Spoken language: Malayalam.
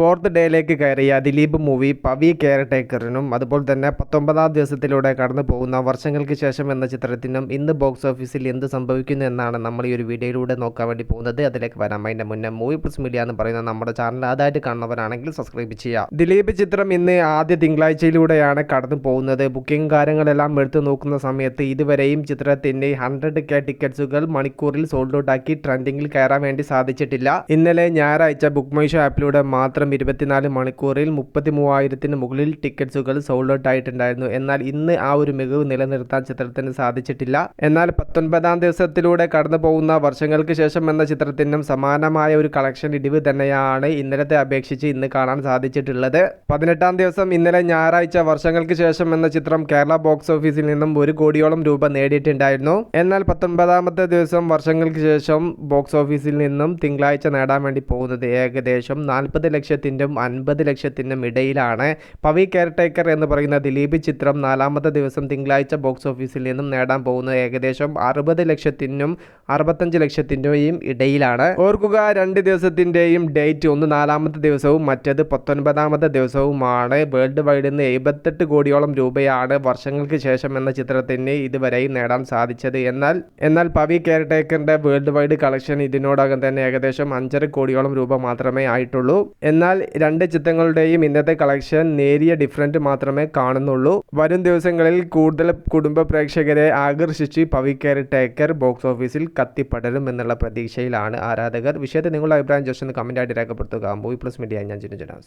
ഫോർത്ത് ഡേയിലേക്ക് കയറിയ ദിലീപ് മൂവി പവി കെയർ ടേക്കറിനും അതുപോലെ തന്നെ 19ാം ദിവസത്തിലൂടെ കടന്നു പോകുന്ന വർഷങ്ങൾക്ക് ശേഷം എന്ന ചിത്രത്തിനും ഇന്ന് ബോക്സ് ഓഫീസിൽ എന്ത് സംഭവിക്കുന്നു എന്നാണ് നമ്മൾ ഈ ഒരു വീഡിയോയിലൂടെ നോക്കാൻ വേണ്ടി പോകുന്നത്. അതിലേക്ക് വരാം. അതിൻ്റെ മുന്നേ മൂവി പ്ലസ് മീഡിയ എന്ന് പറയുന്ന നമ്മുടെ ചാനൽ ആദ്യമായിട്ട് കാണുന്നവരാണെങ്കിൽ സബ്സ്ക്രൈബ് ചെയ്യുക. ദിലീപ് ചിത്രം ഇന്ന് ആദ്യ തിങ്കളാഴ്ചയിലൂടെയാണ് കടന്നു പോകുന്നത്. ബുക്കിംഗ് കാര്യങ്ങളെല്ലാം എടുത്തു നോക്കുന്ന സമയത്ത് ഇതുവരെയും ചിത്രത്തിൻ്റെ 100K ടിക്കറ്റ്സുകൾ മണിക്കൂറിൽ സോൾഡ് ഔട്ട് ആക്കി ട്രെൻഡിങ്ങിൽ കയറാൻ വേണ്ടി സാധിച്ചിട്ടില്ല. ഇന്നലെ ഞായറാഴ്ച ബുക്ക് മൈ ഷോ ആപ്പിലൂടെ മാത്രം 24 മണിക്കൂറിൽ 33,000-ന് മുകളിൽ ടിക്കറ്റ്സുകൾ സോൾഡ് ഔട്ട് ആയിട്ടുണ്ടായിരുന്നു. എന്നാൽ ഇന്ന് ആ ഒരു മികവ് നിലനിർത്താൻ ചിത്രത്തിന് സാധിച്ചിട്ടില്ല. എന്നാൽ 19ാം ദിവസത്തിലൂടെ കടന്നു പോകുന്ന വർഷങ്ങൾക്ക് ശേഷം എന്ന ചിത്രത്തിനും സമാനമായ ഒരു കളക്ഷൻ ഇടിവ് തന്നെയാണ് ഇന്നലത്തെ അപേക്ഷിച്ച് ഇന്ന് കാണാൻ സാധിച്ചിട്ടുള്ളത്. 18ാം ദിവസം ഇന്നലെ ഞായറാഴ്ച വർഷങ്ങൾക്ക് ശേഷം എന്ന ചിത്രം കേരള ബോക്സ് ഓഫീസിൽ നിന്നും 1 കോടിയോളം രൂപ നേടിയിട്ടുണ്ടായിരുന്നു. എന്നാൽ 19ാമത്തെ ദിവസം വർഷങ്ങൾക്ക് ശേഷം ബോക്സ് ഓഫീസിൽ നിന്നും തിങ്കളാഴ്ച നേടാൻ വേണ്ടി പോകുന്നത് ഏകദേശം 40 ലക്ഷത്തിനും 50 ലക്ഷത്തിനും ഇടയിലാണ്. പവി കെയർ ടേക്കർ എന്ന് പറയുന്ന ദിലീപ് ചിത്രം 4ാമത്തെ ദിവസം തിങ്കളാഴ്ച ബോക്സ് ഓഫീസിൽ നിന്നും നേടാൻ പോകുന്നത് ഏകദേശം 60 ലക്ഷത്തിനും 65 ലക്ഷത്തിൻ്റെയും ഇടയിലാണ്. ഓർക്കുക, 2 ദിവസത്തിൻ്റെയും ഡേറ്റ്, ഒന്ന് 4ാമത്തെ ദിവസവും മറ്റത് 19ാമത്തെ ദിവസവുമാണ്. വേൾഡ് വൈഡിൽ നിന്ന് 78 കോടിയോളം രൂപയാണ് വർഷങ്ങൾക്ക് ശേഷം എന്ന ചിത്രത്തിന് ഇതുവരെയും നേടാൻ സാധിച്ചത്. എന്നാൽ പവി കെയർ ടേക്കറിൻ്റെ വേൾഡ് വൈഡ് കളക്ഷൻ ഇതിനോടകം തന്നെ ഏകദേശം 5.5 കോടിയോളം രൂപ മാത്രമേ ആയിട്ടുള്ളൂ. എന്നാൽ 2 ചിത്രങ്ങളുടെയും ഇന്നത്തെ കളക്ഷൻ നേരിയ ഡിഫറൻറ്റ് മാത്രമേ കാണുന്നുള്ളൂ. വരും ദിവസങ്ങളിൽ കൂടുതൽ കുടുംബ പ്രേക്ഷകരെ ആകർഷിച്ച് പവി കെയർ ടേക്കർ ബോക്സ് ഓഫീസിൽ കത്തിപ്പടരും എന്നുള്ള പ്രതീക്ഷയിലാണ് ആരാധകർ. വിഷയത്തിൽ നിങ്ങളുടെ അഭിപ്രായം ജസ്റ്റ് ഒന്ന് കമൻറ്റായിട്ട് രേഖപ്പെടുത്തുക. മൂവി പ്ലസ് മീഡിയ, ഞാൻ ജിനു ജനാസ്.